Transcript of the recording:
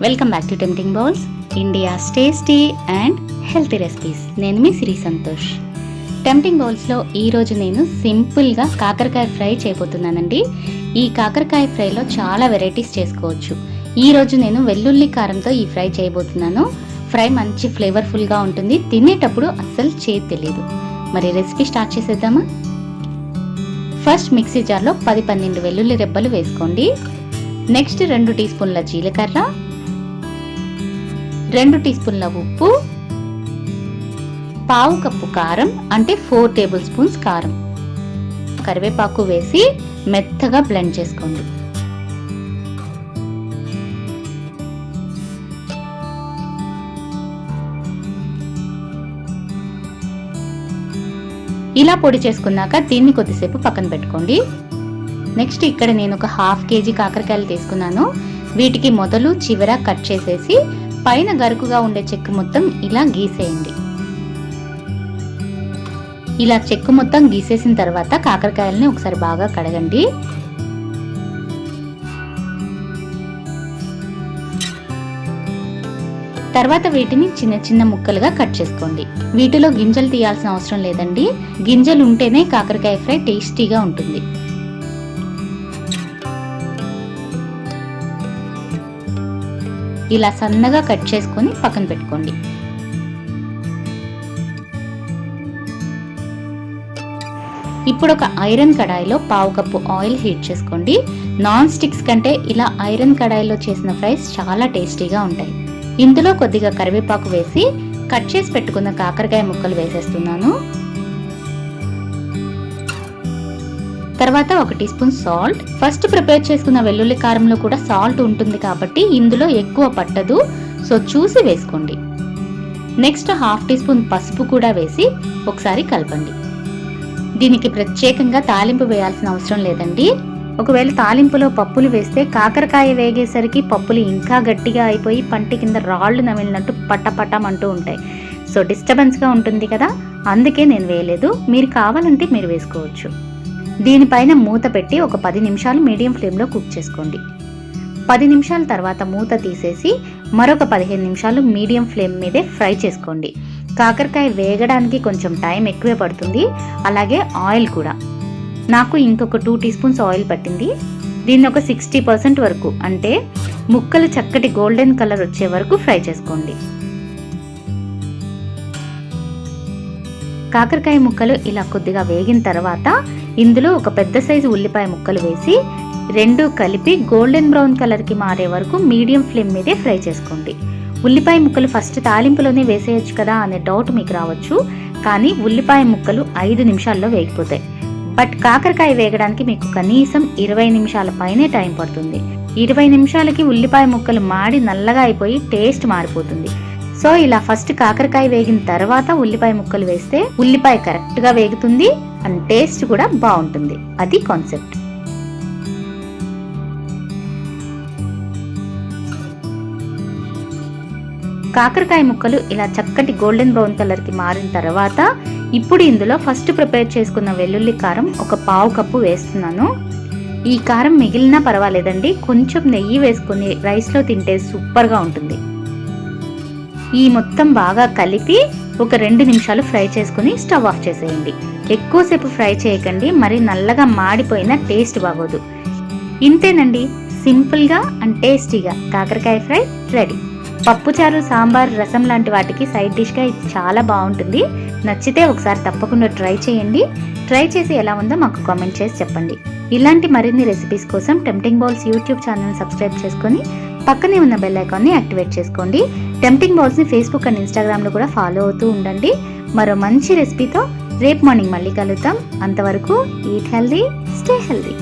Welcome back to tempting bowls, India's tasty and healthy recipes. నేను మీ Shri Santosh. Tempting బౌల్స్లో ఈరోజు నేను సింపుల్గా కాకరకాయ ఫ్రై చేయబోతున్నానండి. ఈ కాకరకాయ ఫ్రైలో చాలా వెరైటీస్ చేసుకోవచ్చు. ఈరోజు నేను వెల్లుల్లి కారంతో ఈ ఫ్రై చేయబోతున్నాను. ఫ్రై మంచి ఫ్లేవర్ఫుల్గా ఉంటుంది, తినేటప్పుడు అస్సలు చేదు తెలియదు. మరి రెసిపీ స్టార్ట్ చేసేద్దామా? ఫస్ట్ మిక్సీ జార్లో 10-12 వెల్లుల్లి రెబ్బలు వేసుకోండి. నెక్స్ట్ 2 టీ స్పూన్ల జీలకర్ర, 2 టీ స్పూన్ల ఉప్పు, 1/2 కప్పు కారం అంటే 4 టేబుల్ స్పూన్స్ కారం, కరివేపాకు వేసి మెత్తగా బ్లెండ్ చేసుకోండి. ఇలా పొడి చేసుకున్నాక దీన్ని కొద్దిసేపు పక్కన పెట్టుకోండి. నెక్స్ట్ ఇక్కడ నేను ఒక 1/2 కేజీ కాకరకాయలు తీసుకున్నాను. వీటికి మొదలు చివర కట్ చేసేసి పైన గరుకుగా ఉండే చెక్కు మొత్తం ఇలా గీసేయండి. ఇలా చెక్కు మొత్తం గీసేసిన తర్వాత కాకరకాయలని ఒకసారి బాగా కడగండి. తర్వాత వీటిని చిన్న చిన్న ముక్కలుగా కట్ చేసుకోండి. వీటిలో గింజలు తీయాల్సిన అవసరం లేదండి. గింజలు ఉంటేనే కాకరకాయ ఫ్రై టేస్టీగా ఉంటుంది. ఇలా సన్నగా కట్ చేసుకొని పక్కన పెట్టుకోండి. ఇప్పుడు ఒక ఐరన్ కడాయిలో 1/2 కప్పు ఆయిల్ హీట్ చేసుకోండి. నాన్ స్టిక్స్ కంటే ఇలా ఐరన్ కడాయిలో చేసిన ఫ్రైస్ చాలా టేస్టీగా ఉంటాయి. ఇందులో కొద్దిగా కరివేపాకు వేసి కట్ చేసి పెట్టుకున్న కాకరకాయ ముక్కలు వేసేస్తున్నాను. తర్వాత 1 teaspoon salt. First prepare చేసుకున్న వెల్లుల్లి కారంలో కూడా సాల్ట్ ఉంటుంది కాబట్టి ఇందులో ఎక్కువ పట్టదు, సో చూసి వేసుకోండి. నెక్స్ట్ 1/2 టీ స్పూన్ పసుపు కూడా వేసి ఒకసారి కలపండి. దీనికి ప్రత్యేకంగా తాలింపు వేయాల్సిన అవసరం లేదండి. ఒకవేళ తాలింపులో పప్పులు వేస్తే కాకరకాయ వేగేసరికి పప్పులు ఇంకా గట్టిగా అయిపోయి పంటి కింద రాళ్లు నమిలినట్టు పట్టపట్టమంటూ ఉంటాయి. సో డిస్టర్బెన్స్గా ఉంటుంది కదా, అందుకే నేను వేయలేదు. మీరు కావాలంటే మీరు వేసుకోవచ్చు. దీనిపైన మూత పెట్టి ఒక 10 నిమిషాలు మీడియం ఫ్లేమ్లో కుక్ చేసుకోండి. 10 నిమిషాల తర్వాత మూత తీసేసి మరొక 15 నిమిషాలు మీడియం ఫ్లేమ్ మీదే ఫ్రై చేసుకోండి. కాకరకాయ వేగడానికి కొంచెం టైం ఎక్కువే పడుతుంది, అలాగే ఆయిల్ కూడా. నాకు ఇంకొక 2 టీ స్పూన్స్ ఆయిల్ పట్టింది. దీన్ని ఒక 60% వరకు అంటే ముక్కలు చక్కటి గోల్డెన్ కలర్ వచ్చే వరకు ఫ్రై చేసుకోండి. కాకరకాయ ముక్కలు ఇలా కొద్దిగా వేగిన తర్వాత ఇందులో ఒక పెద్ద సైజు ఉల్లిపాయ ముక్కలు వేసి 2 కలిపి గోల్డెన్ బ్రౌన్ కలర్కి మారే వరకు మీడియం ఫ్లేమ్ మీదే ఫ్రై చేసుకోండి. ఉల్లిపాయ ముక్కలు ఫస్ట్ తాలింపులోనే వేసేయచ్చు కదా అనే డౌట్ మీకు రావచ్చు, కానీ ఉల్లిపాయ ముక్కలు 5 నిమిషాల్లో వేగిపోతాయి. బట్ కాకరకాయ వేగడానికి మీకు కనీసం 20 నిమిషాల పైనే టైం పడుతుంది. 20 నిమిషాలకి ఉల్లిపాయ ముక్కలు మాడి నల్లగా అయిపోయి టేస్ట్ మారిపోతుంది. సో ఇలా ఫస్ట్ కాకరకాయ వేగిన తర్వాత ఉల్లిపాయ ముక్కలు వేస్తే ఉల్లిపాయ కరెక్ట్గా వేగుతుంది అండ్ టేస్ట్ కూడా బాగుంటుంది. అది కాన్సెప్ట్. కాకరకాయ ముక్కలు ఇలా చక్కటి గోల్డెన్ బ్రౌన్ కలర్కి మారిన తర్వాత ఇప్పుడు ఇందులో ఫస్ట్ ప్రిపేర్ చేసుకున్న వెల్లుల్లి కారం ఒక 1/2 కప్పు వేస్తున్నాను. ఈ కారం మిగిలినా పర్వాలేదండి, కొంచెం నెయ్యి వేసుకుని రైస్లో తింటే సూపర్గా ఉంటుంది. ఈ మొత్తం బాగా కలిపి ఒక 2 నిమిషాలు ఫ్రై చేసుకుని స్టవ్ ఆఫ్ చేసేయండి. ఎక్కువసేపు ఫ్రై చేయకండి, మరి నల్లగా మాడిపోయిన టేస్ట్ బాగోదు. ఇంతేనండి, సింపుల్గా అండ్ టేస్టీగా కాకరకాయ ఫ్రై రెడీ. పప్పుచారు, సాంబార్, రసం లాంటి వాటికి సైడ్ డిష్గా ఇది చాలా బాగుంటుంది. నచ్చితే ఒకసారి తప్పకుండా ట్రై చేయండి. ట్రై చేసి ఎలా ఉందో మాకు కామెంట్ చేసి చెప్పండి. ఇలాంటి మరిన్ని రెసిపీస్ కోసం tempting bowls YouTube channel subscribe చేసుకొని పక్కనే ఉన్న బెల్ ఐకాన్ని యాక్టివేట్ చేసుకోండి. టెంప్టింగ్ బౌల్స్ని ఫేస్బుక్ అండ్ ఇన్స్టాగ్రామ్లో కూడా ఫాలో అవుతూ ఉండండి. మరో మంచి రెసిపీతో రేపు మార్నింగ్ మళ్ళీ కలుద్దాం. అంతవరకు ఈట్ హెల్దీ, స్టే హెల్దీ.